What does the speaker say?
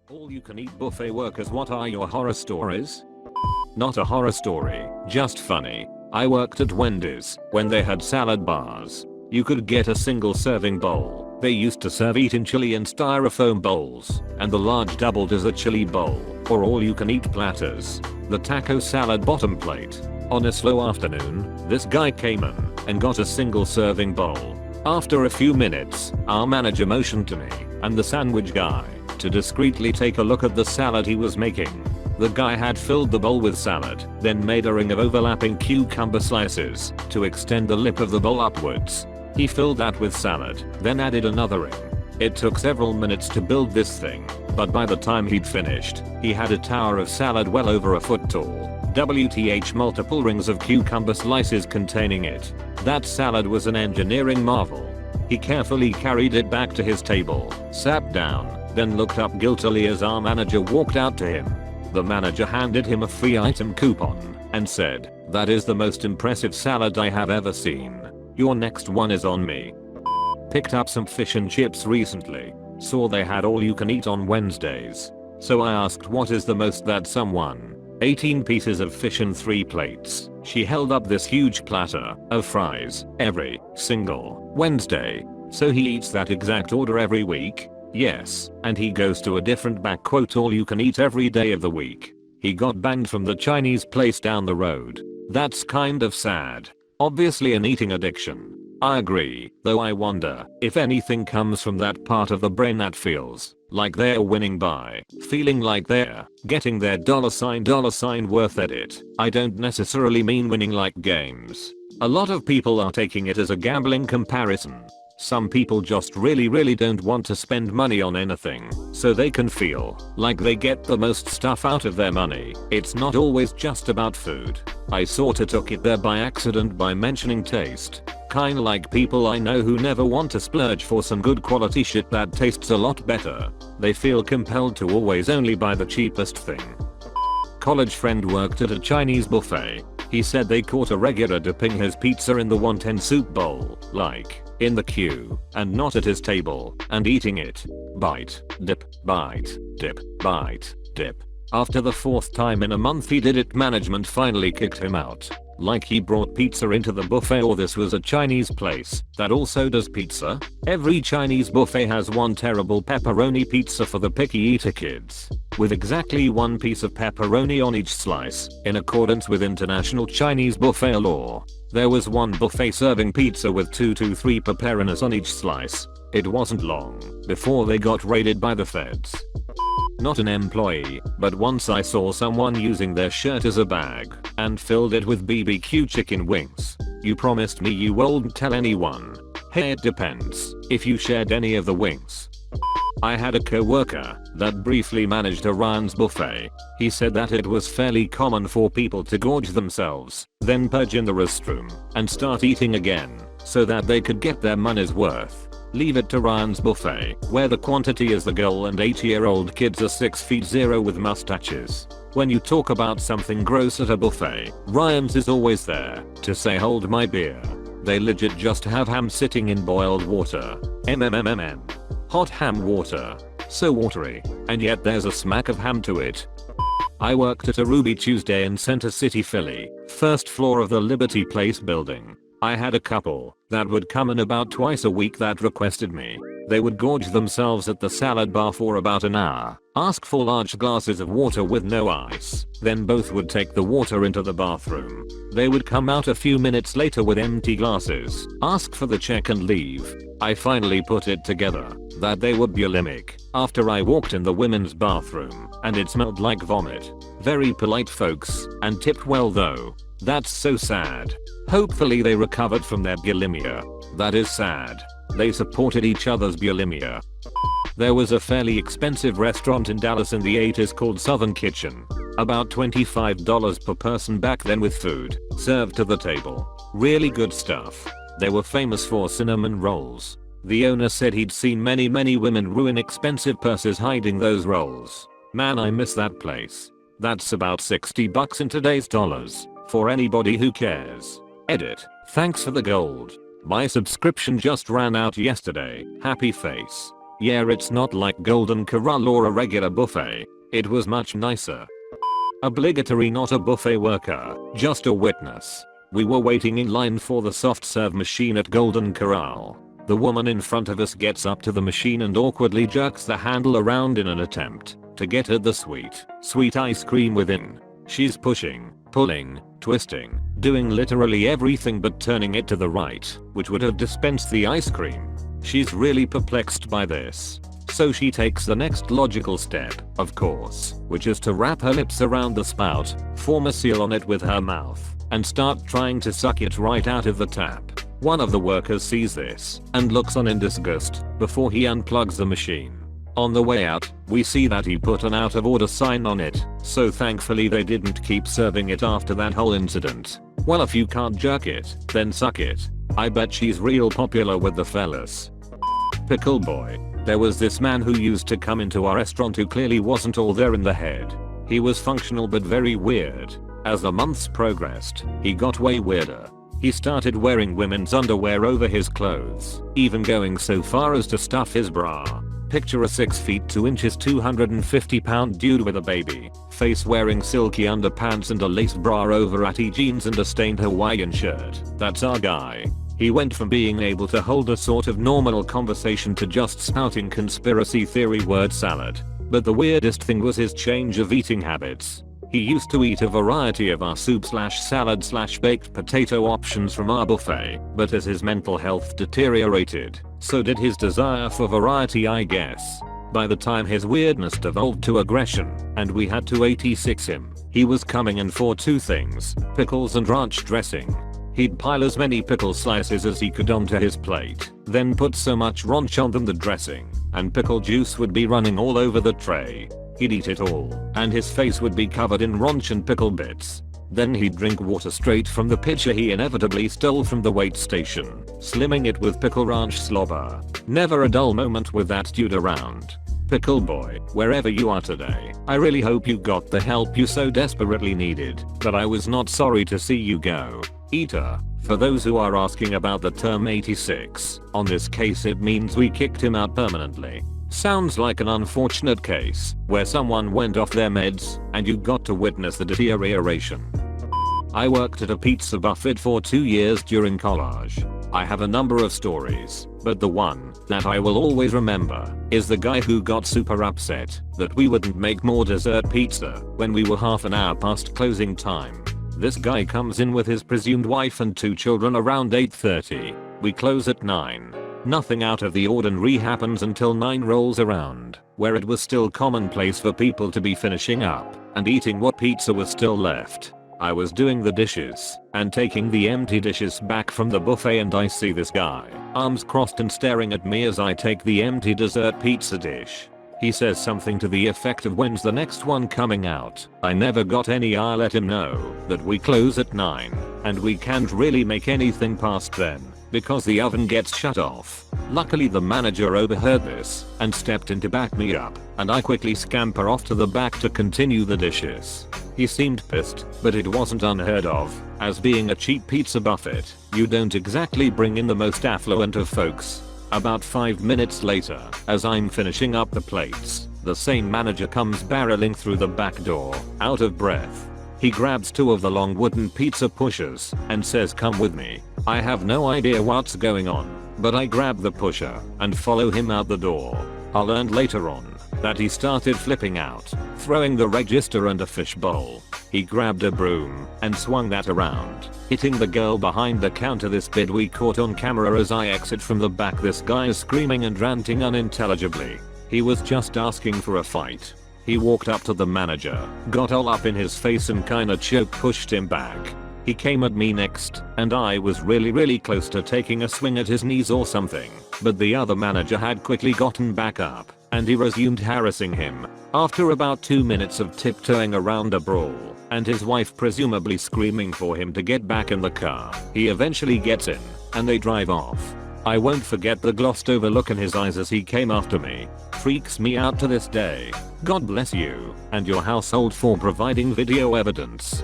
All you can eat buffet workers, what are your horror stories? Not a horror story, just funny. I worked at Wendy's when they had salad bars. You could get a single serving bowl. They used to serve eat in chili in styrofoam bowls, and the large doubled as a chili bowl, or all you can eat platters. The taco salad bottom plate. On a slow afternoon, this guy came in and got a single serving bowl. After a few minutes, our manager motioned to me and the sandwich guy to discreetly take a look at the salad he was making. The guy had filled the bowl with salad, then made a ring of overlapping cucumber slices to extend the lip of the bowl upwards. He filled that with salad, then added another ring. It took several minutes to build this thing, but by the time he'd finished, he had a tower of salad well over a foot tall. WTH, multiple rings of cucumber slices containing it. That salad was an engineering marvel. He carefully carried it back to his table, sat down, then looked up guiltily as our manager walked out to him. The manager handed him a free item coupon and said, "That is the most impressive salad I have ever seen. Your next one is on me." Picked up some fish and chips recently. Saw they had all you can eat on Wednesdays. So I asked what is the most that someone. 18 pieces of fish and 3 plates. She held up this huge platter of fries every single Wednesday. So he eats that exact order every week? Yes, and he goes to a different all you can eat every day of the week. He got banned from the Chinese place down the road. That's kind of sad. Obviously an eating addiction. I agree, though I wonder if anything comes from that part of the brain that feels like they're winning by feeling like they're getting their $ worth at it. I don't necessarily mean winning like games. A lot of people are taking it as a gambling comparison. Some people just really don't want to spend money on anything, so they can feel like they get the most stuff out of their money. It's not always just about food. I sorta took it there by accident by mentioning taste. Kinda like people I know who never want to splurge for some good quality shit that tastes a lot better. They feel compelled to always only buy the cheapest thing. College friend worked at a Chinese buffet. He said they caught a regular dipping his pizza in the wonton soup bowl, like in the queue, and not at his table, and eating it. Bite, dip, bite, dip, bite, dip. After the 4th time in a month he did it, management finally kicked him out. Like he brought pizza into the buffet, or this was a Chinese place that also does pizza. Every Chinese buffet has one terrible pepperoni pizza for the picky eater kids, with exactly 1 piece of pepperoni on each slice, in accordance with international Chinese buffet law. There was one buffet serving pizza with 2 to 3 pepperonis on each slice. It wasn't long before they got raided by the feds. Not an employee, but once I saw someone using their shirt as a bag and filled it with BBQ chicken wings. You promised me you won't tell anyone. Hey, it depends if you shared any of the wings. I had a coworker that briefly managed a Ryan's buffet. He said that it was fairly common for people to gorge themselves, then purge in the restroom, and start eating again, so that they could get their money's worth. Leave it to Ryan's buffet, where the quantity is the goal and 8-year-old kids are 6'0" with mustaches. When you talk about something gross at a buffet, Ryan's is always there to say hold my beer. They legit just have ham sitting in boiled water. MMMMM. Hot ham water. So watery, and yet there's a smack of ham to it. I worked at a Ruby Tuesday in Center City, Philly, 1st floor of the Liberty Place building. I had a couple that would come in about twice a week that requested me. They would gorge themselves at the salad bar for about an hour, ask for large glasses of water with no ice, then both would take the water into the bathroom. They would come out a few minutes later with empty glasses, ask for the check and leave. I finally put it together that they were bulimic after I walked in the women's bathroom and it smelled like vomit. Very polite folks and tipped well though. That's so sad. Hopefully they recovered from their bulimia. That is sad. They supported each other's bulimia. There was a fairly expensive restaurant in Dallas in the 80s called Southern Kitchen. About $25 per person back then with food served to the table. Really good stuff. They were famous for cinnamon rolls. The owner said he'd seen many women ruin expensive purses hiding those rolls. Man, I miss that place. That's about $60 in today's dollars. For anybody who cares. Edit. Thanks for the gold. My subscription just ran out yesterday. Happy face. Yeah, it's not like Golden Corral or a regular buffet. It was much nicer. Obligatory, not a buffet worker, just a witness. We were waiting in line for the soft serve machine at Golden Corral. The woman in front of us gets up to the machine and awkwardly jerks the handle around in an attempt to get at the sweet ice cream within. She's pushing, pulling, twisting, doing literally everything but turning it to the right, which would have dispensed the ice cream. She's really perplexed by this. So she takes the next logical step, of course, which is to wrap her lips around the spout, form a seal on it with her mouth, and start trying to suck it right out of the tap. One of the workers sees this and looks on in disgust before he unplugs the machine. On the way out, we see that he put an out of order sign on it, so thankfully they didn't keep serving it after that whole incident. Well, if you can't jerk it, then suck it. I bet she's real popular with the fellas. Pickle boy. There was this man who used to come into our restaurant who clearly wasn't all there in the head. He was functional but very weird. As the months progressed, he got way weirder. He started wearing women's underwear over his clothes, even going so far as to stuff his bra. Picture a 6 feet 2 inches 250 pound dude with a baby face wearing silky underpants and a lace bra over ratty jeans and a stained Hawaiian shirt. That's our guy. He went from being able to hold a sort of normal conversation to just spouting conspiracy theory word salad. But the weirdest thing was his change of eating habits. He used to eat a variety of our soup/salad/baked potato options from our buffet, but as his mental health deteriorated, so did his desire for variety, I guess. By the time his weirdness devolved to aggression, and we had to 86 him, he was coming in for 2 things, pickles and ranch dressing. He'd pile as many pickle slices as he could onto his plate, then put so much ranch on them the dressing and pickle juice would be running all over the tray. He'd eat it all, and his face would be covered in ranch and pickle bits. Then he'd drink water straight from the pitcher he inevitably stole from the wait station, slimming it with pickle ranch slobber. Never a dull moment with that dude around. Pickle boy, wherever you are today, I really hope you got the help you so desperately needed, but I was not sorry to see you go. Eater. For those who are asking about the term 86, on this case it means we kicked him out permanently. Sounds like an unfortunate case where someone went off their meds and you got to witness the deterioration. I worked at a pizza buffet for 2 years during college. I have a number of stories, but the one that I will always remember is the guy who got super upset that we wouldn't make more dessert pizza when we were half an hour past closing time. This guy comes in with his presumed wife and 2 children around 8:30. We close at 9. Nothing out of the ordinary happens until 9 rolls around, where it was still commonplace for people to be finishing up and eating what pizza was still left. I was doing the dishes and taking the empty dishes back from the buffet and I see this guy, arms crossed and staring at me as I take the empty dessert pizza dish. He says something to the effect of when's the next one coming out. I never got any. I let him know that we close at 9 and we can't really make anything past then because the oven gets shut off. Luckily the manager overheard this and stepped in to back me up, and I quickly scamper off to the back to continue the dishes. He seemed pissed, but it wasn't unheard of, as being a cheap pizza buffet, you don't exactly bring in the most affluent of folks. About 5 minutes later, as I'm finishing up the plates, the same manager comes barreling through the back door, out of breath. He grabs 2 of the long wooden pizza pushers and says, "Come with me." I have no idea what's going on, but I grab the pusher and follow him out the door. I learned later on that he started flipping out, throwing the register and a fish bowl. He grabbed a broom and swung that around, hitting the girl behind the counter. This bit we caught on camera as I exit from the back. This guy is screaming and ranting unintelligibly. He was just asking for a fight. He walked up to the manager, got all up in his face and kinda choke pushed him back. He came at me next, and I was really close to taking a swing at his knees or something, but the other manager had quickly gotten back up, and he resumed harassing him. After about 2 minutes of tiptoeing around a brawl, and his wife presumably screaming for him to get back in the car, he eventually gets in, and they drive off. I won't forget the glossed over look in his eyes as he came after me. Freaks me out to this day. God bless you and your household for providing video evidence.